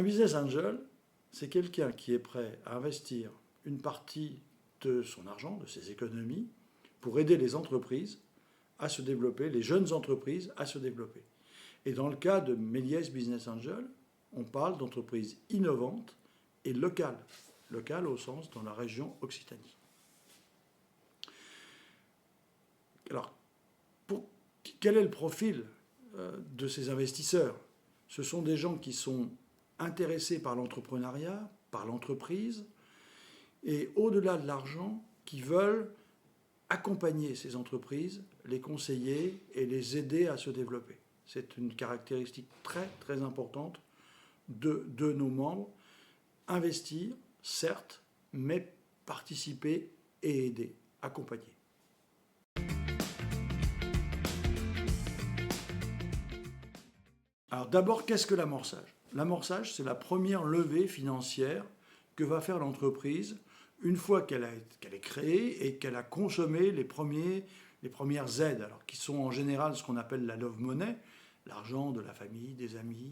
Un business angel, c'est quelqu'un qui est prêt à investir une partie de son argent, de ses économies, pour aider les entreprises à se développer, les jeunes entreprises à se développer. Et dans le cas de Méliès Business Angel, on parle d'entreprises innovantes et locales. Locales au sens dans la région Occitanie. Alors, quel est le profil de ces investisseurs? Ce sont des gens qui sont intéressés par l'entrepreneuriat, par l'entreprise, et au-delà de l'argent, qui veulent accompagner ces entreprises, les conseiller et les aider à se développer. C'est une caractéristique très très importante de nos membres. Investir, certes, mais participer et aider, accompagner. Alors d'abord, qu'est-ce que l'amorçage? L'amorçage, c'est la première levée financière que va faire l'entreprise une fois qu'elle est créée et qu'elle a consommé les premières aides, alors qui sont en général ce qu'on appelle la love money, l'argent de la famille, des amis,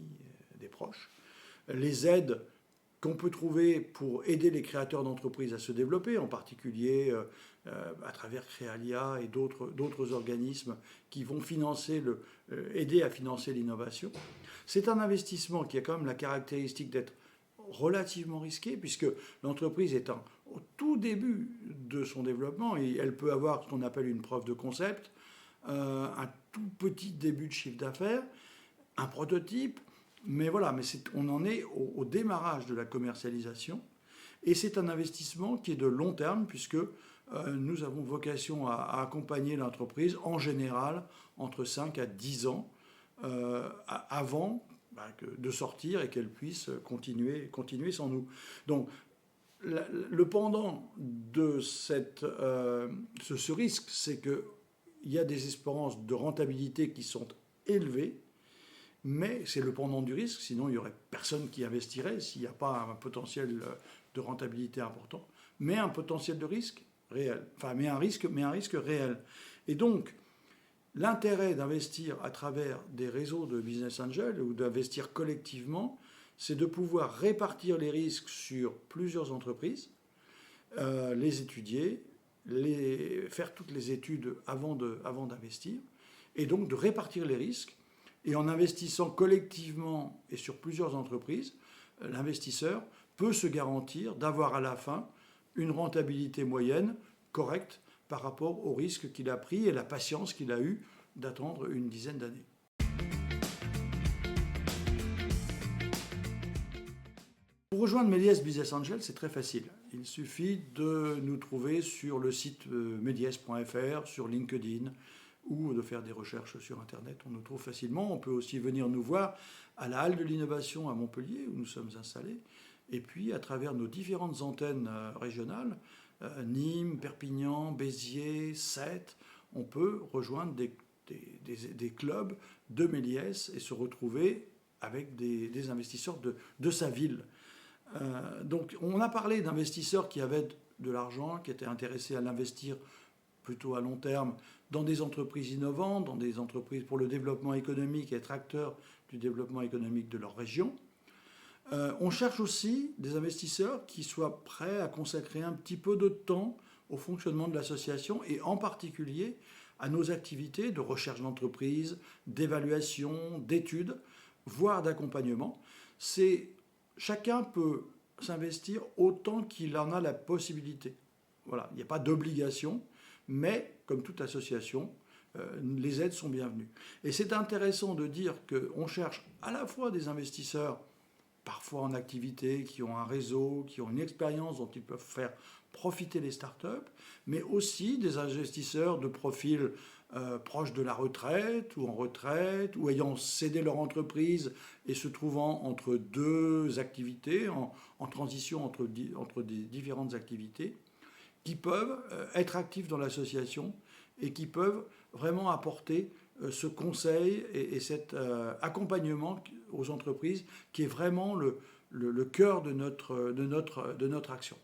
des proches. Les aides qu'on peut trouver pour aider les créateurs d'entreprises à se développer, en particulier à travers Créalia et d'autres organismes qui vont aider à financer l'innovation. C'est un investissement qui a quand même la caractéristique d'être relativement risqué, puisque l'entreprise est au tout début de son développement, et elle peut avoir ce qu'on appelle une preuve de concept, un tout petit début de chiffre d'affaires, un prototype, mais voilà, on en est au démarrage de la commercialisation, et c'est un investissement qui est de long terme, puisque nous avons vocation à accompagner l'entreprise, en général, entre 5 à 10 ans, avant de sortir et qu'elle puisse continuer sans nous. Donc, le pendant de ce risque, c'est qu'il y a des espérances de rentabilité qui sont élevées, mais c'est le pendant du risque, sinon il n'y aurait personne qui investirait s'il n'y a pas un potentiel de rentabilité important, mais un potentiel de risque réel, mais un risque réel. Et donc, l'intérêt d'investir à travers des réseaux de business angels ou d'investir collectivement, c'est de pouvoir répartir les risques sur plusieurs entreprises, les étudier, faire toutes les études avant d'investir, et donc de répartir les risques. Et en investissant collectivement et sur plusieurs entreprises, l'investisseur peut se garantir d'avoir à la fin une rentabilité moyenne correcte par rapport au risque qu'il a pris et la patience qu'il a eue d'attendre une dizaine d'années. Pour rejoindre Méliès Business Angel, c'est très facile. Il suffit de nous trouver sur le site méliès.fr, sur LinkedIn, ou de faire des recherches sur Internet. On nous trouve facilement. On peut aussi venir nous voir à la Halle de l'Innovation à Montpellier, où nous sommes installés. Et puis, à travers nos différentes antennes régionales, Nîmes, Perpignan, Béziers, Sète, on peut rejoindre des clubs de Méliès et se retrouver avec des investisseurs de sa ville. Donc, on a parlé d'investisseurs qui avaient de l'argent, qui étaient intéressés à l'investir plutôt à long terme dans des entreprises innovantes, dans des entreprises pour le développement économique et être acteurs du développement économique de leur région. On cherche aussi des investisseurs qui soient prêts à consacrer un petit peu de temps au fonctionnement de l'association et en particulier à nos activités de recherche d'entreprise, d'évaluation, d'études, voire d'accompagnement. Chacun peut s'investir autant qu'il en a la possibilité. Voilà, il n'y a pas d'obligation, mais comme toute association, les aides sont bienvenues. Et c'est intéressant de dire qu'on cherche à la fois des investisseurs, parfois en activité, qui ont un réseau, qui ont une expérience dont ils peuvent faire profiter les startups, mais aussi des investisseurs de profil proches de la retraite ou en retraite, ou ayant cédé leur entreprise et se trouvant entre deux activités, en transition entre des différentes activités, qui peuvent être actifs dans l'association et qui peuvent vraiment apporter ce conseil et cet accompagnement aux entreprises qui est vraiment le cœur de notre action.